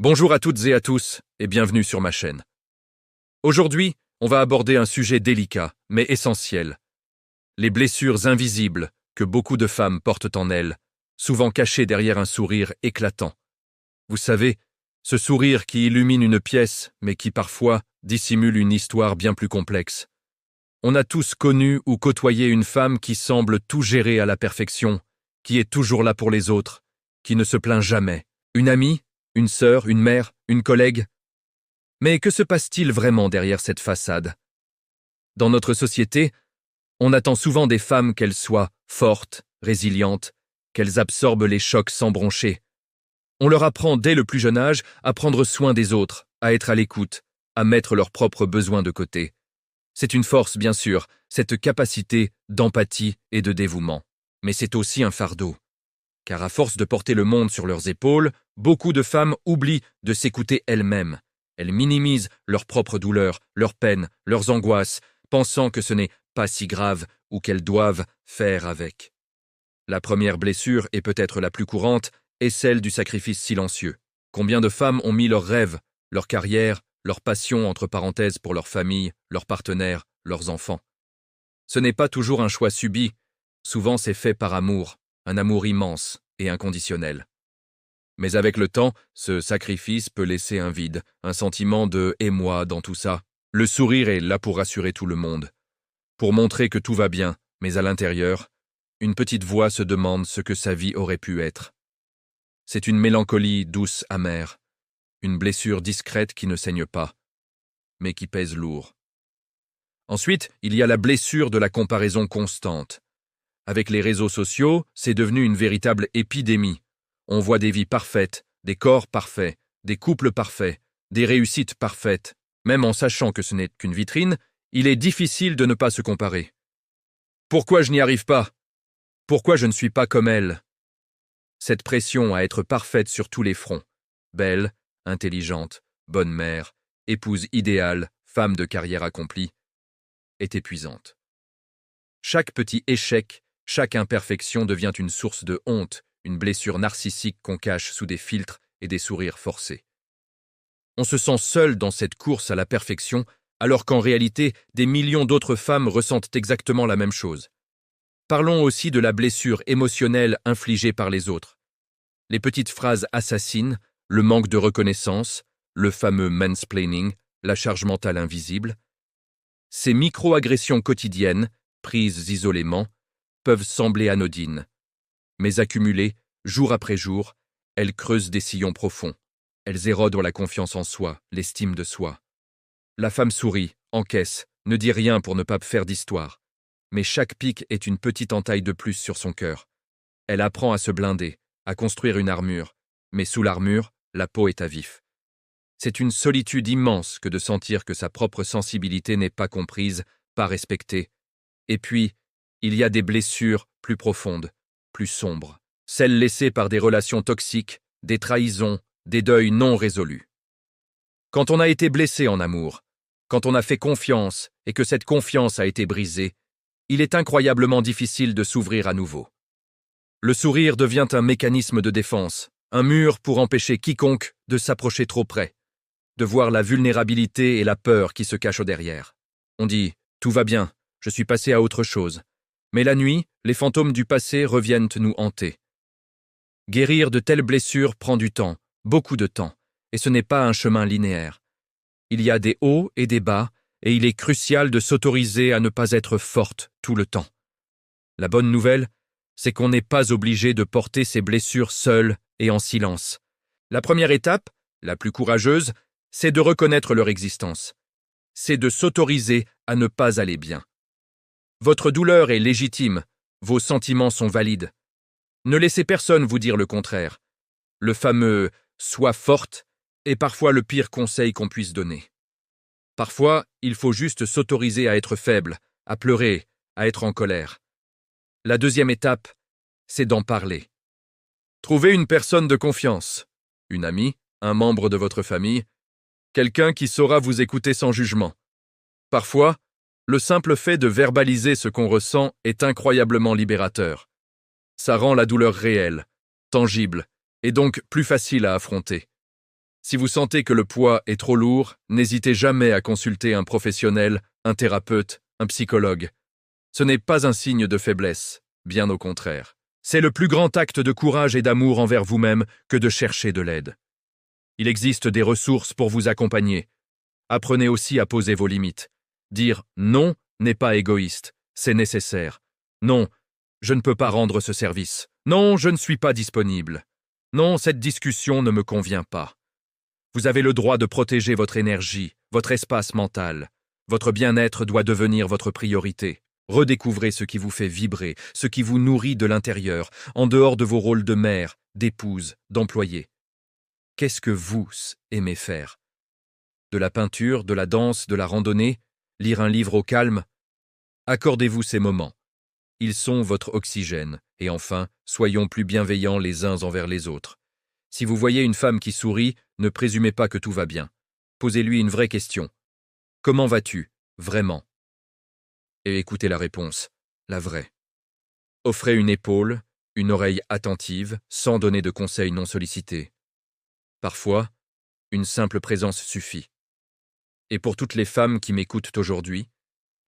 Bonjour à toutes et à tous, et bienvenue sur ma chaîne. Aujourd'hui, on va aborder un sujet délicat, mais essentiel. Les blessures invisibles que beaucoup de femmes portent en elles, souvent cachées derrière un sourire éclatant. Vous savez, ce sourire qui illumine une pièce, mais qui parfois dissimule une histoire bien plus complexe. On a tous connu ou côtoyé une femme qui semble tout gérer à la perfection, qui est toujours là pour les autres, qui ne se plaint jamais. Une amie, une sœur, une mère, une collègue. Mais que se passe-t-il vraiment derrière cette façade? Dans notre société, on attend souvent des femmes qu'elles soient fortes, résilientes, qu'elles absorbent les chocs sans broncher. On leur apprend dès le plus jeune âge à prendre soin des autres, à être à l'écoute, à mettre leurs propres besoins de côté. C'est une force, bien sûr, cette capacité d'empathie et de dévouement. Mais c'est aussi un fardeau. Car à force de porter le monde sur leurs épaules, beaucoup de femmes oublient de s'écouter elles-mêmes. Elles minimisent leurs propres douleurs, leurs peines, leurs angoisses, pensant que ce n'est pas si grave ou qu'elles doivent faire avec. La première blessure, et peut-être la plus courante, est celle du sacrifice silencieux. Combien de femmes ont mis leurs rêves, leur carrière, leur passion entre parenthèses pour leur famille, leurs partenaires, leurs enfants. Ce n'est pas toujours un choix subi, souvent c'est fait par amour, un amour immense et inconditionnel. Mais avec le temps, ce sacrifice peut laisser un vide, un sentiment de « et moi » dans tout ça. Le sourire est là pour rassurer tout le monde, pour montrer que tout va bien, mais à l'intérieur, une petite voix se demande ce que sa vie aurait pu être. C'est une mélancolie douce, amère, une blessure discrète qui ne saigne pas, mais qui pèse lourd. Ensuite, il y a la blessure de la comparaison constante. Avec les réseaux sociaux, c'est devenu une véritable épidémie. On voit des vies parfaites, des corps parfaits, des couples parfaits, des réussites parfaites. Même en sachant que ce n'est qu'une vitrine, il est difficile de ne pas se comparer. Pourquoi je n'y arrive pas? Pourquoi je ne suis pas comme elle? Cette pression à être parfaite sur tous les fronts, belle, intelligente, bonne mère, épouse idéale, femme de carrière accomplie, est épuisante. Chaque petit échec, chaque imperfection devient une source de honte, une blessure narcissique qu'on cache sous des filtres et des sourires forcés. On se sent seul dans cette course à la perfection, alors qu'en réalité, des millions d'autres femmes ressentent exactement la même chose. Parlons aussi de la blessure émotionnelle infligée par les autres. Les petites phrases assassines, le manque de reconnaissance, le fameux mansplaining, la charge mentale invisible. Ces micro-agressions quotidiennes, prises isolément, peuvent sembler anodines. Mais accumulées, jour après jour, elles creusent des sillons profonds. Elles érodent la confiance en soi, l'estime de soi. La femme sourit, encaisse, ne dit rien pour ne pas faire d'histoire. Mais chaque pic est une petite entaille de plus sur son cœur. Elle apprend à se blinder, à construire une armure. Mais sous l'armure, la peau est à vif. C'est une solitude immense que de sentir que sa propre sensibilité n'est pas comprise, pas respectée. Et puis, il y a des blessures plus profondes, plus sombres. Celles laissées par des relations toxiques, des trahisons, des deuils non résolus. Quand on a été blessé en amour, quand on a fait confiance et que cette confiance a été brisée, il est incroyablement difficile de s'ouvrir à nouveau. Le sourire devient un mécanisme de défense, un mur pour empêcher quiconque de s'approcher trop près, de voir la vulnérabilité et la peur qui se cachent derrière. On dit « tout va bien, je suis passé à autre chose ». Mais la nuit, les fantômes du passé reviennent nous hanter. Guérir de telles blessures prend du temps, beaucoup de temps, et ce n'est pas un chemin linéaire. Il y a des hauts et des bas, et il est crucial de s'autoriser à ne pas être forte tout le temps. La bonne nouvelle, c'est qu'on n'est pas obligé de porter ces blessures seule et en silence. La première étape, la plus courageuse, c'est de reconnaître leur existence. C'est de s'autoriser à ne pas aller bien. Votre douleur est légitime, vos sentiments sont valides. Ne laissez personne vous dire le contraire. Le fameux « sois forte » est parfois le pire conseil qu'on puisse donner. Parfois, il faut juste s'autoriser à être faible, à pleurer, à être en colère. La deuxième étape, c'est d'en parler. Trouvez une personne de confiance, une amie, un membre de votre famille, quelqu'un qui saura vous écouter sans jugement. Parfois, le simple fait de verbaliser ce qu'on ressent est incroyablement libérateur. Ça rend la douleur réelle, tangible, et donc plus facile à affronter. Si vous sentez que le poids est trop lourd, n'hésitez jamais à consulter un professionnel, un thérapeute, un psychologue. Ce n'est pas un signe de faiblesse, bien au contraire. C'est le plus grand acte de courage et d'amour envers vous-même que de chercher de l'aide. Il existe des ressources pour vous accompagner. Apprenez aussi à poser vos limites. Dire non n'est pas égoïste, c'est nécessaire. Non, je ne peux pas rendre ce service. Non, je ne suis pas disponible. Non, cette discussion ne me convient pas. Vous avez le droit de protéger votre énergie, votre espace mental. Votre bien-être doit devenir votre priorité. Redécouvrez ce qui vous fait vibrer, ce qui vous nourrit de l'intérieur, en dehors de vos rôles de mère, d'épouse, d'employé. Qu'est-ce que vous aimez faire? De la peinture, de la danse, de la randonnée, lire un livre au calme? Accordez-vous ces moments. Ils sont votre oxygène. Et enfin, soyons plus bienveillants les uns envers les autres. Si vous voyez une femme qui sourit, ne présumez pas que tout va bien. Posez-lui une vraie question. Comment vas-tu, vraiment? Et écoutez la réponse, la vraie. Offrez une épaule, une oreille attentive, sans donner de conseils non sollicités. Parfois, une simple présence suffit. Et pour toutes les femmes qui m'écoutent aujourd'hui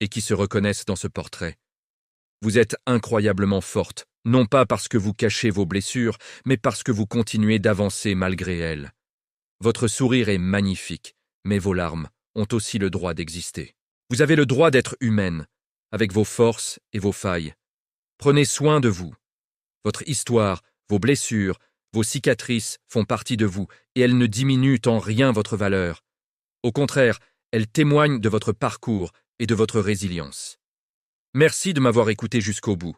et qui se reconnaissent dans ce portrait, vous êtes incroyablement forte, non pas parce que vous cachez vos blessures, mais parce que vous continuez d'avancer malgré elles. Votre sourire est magnifique, mais vos larmes ont aussi le droit d'exister. Vous avez le droit d'être humaine, avec vos forces et vos failles. Prenez soin de vous. Votre histoire, vos blessures, vos cicatrices font partie de vous et elles ne diminuent en rien votre valeur. Au contraire, elles témoignent de votre parcours et de votre résilience. Merci de m'avoir écouté jusqu'au bout.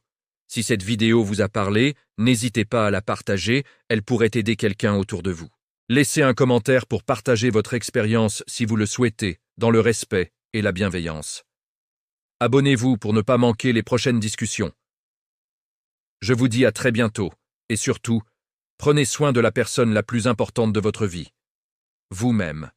Si cette vidéo vous a parlé, n'hésitez pas à la partager, elle pourrait aider quelqu'un autour de vous. Laissez un commentaire pour partager votre expérience si vous le souhaitez, dans le respect et la bienveillance. Abonnez-vous pour ne pas manquer les prochaines discussions. Je vous dis à très bientôt, et surtout, prenez soin de la personne la plus importante de votre vie, vous-même.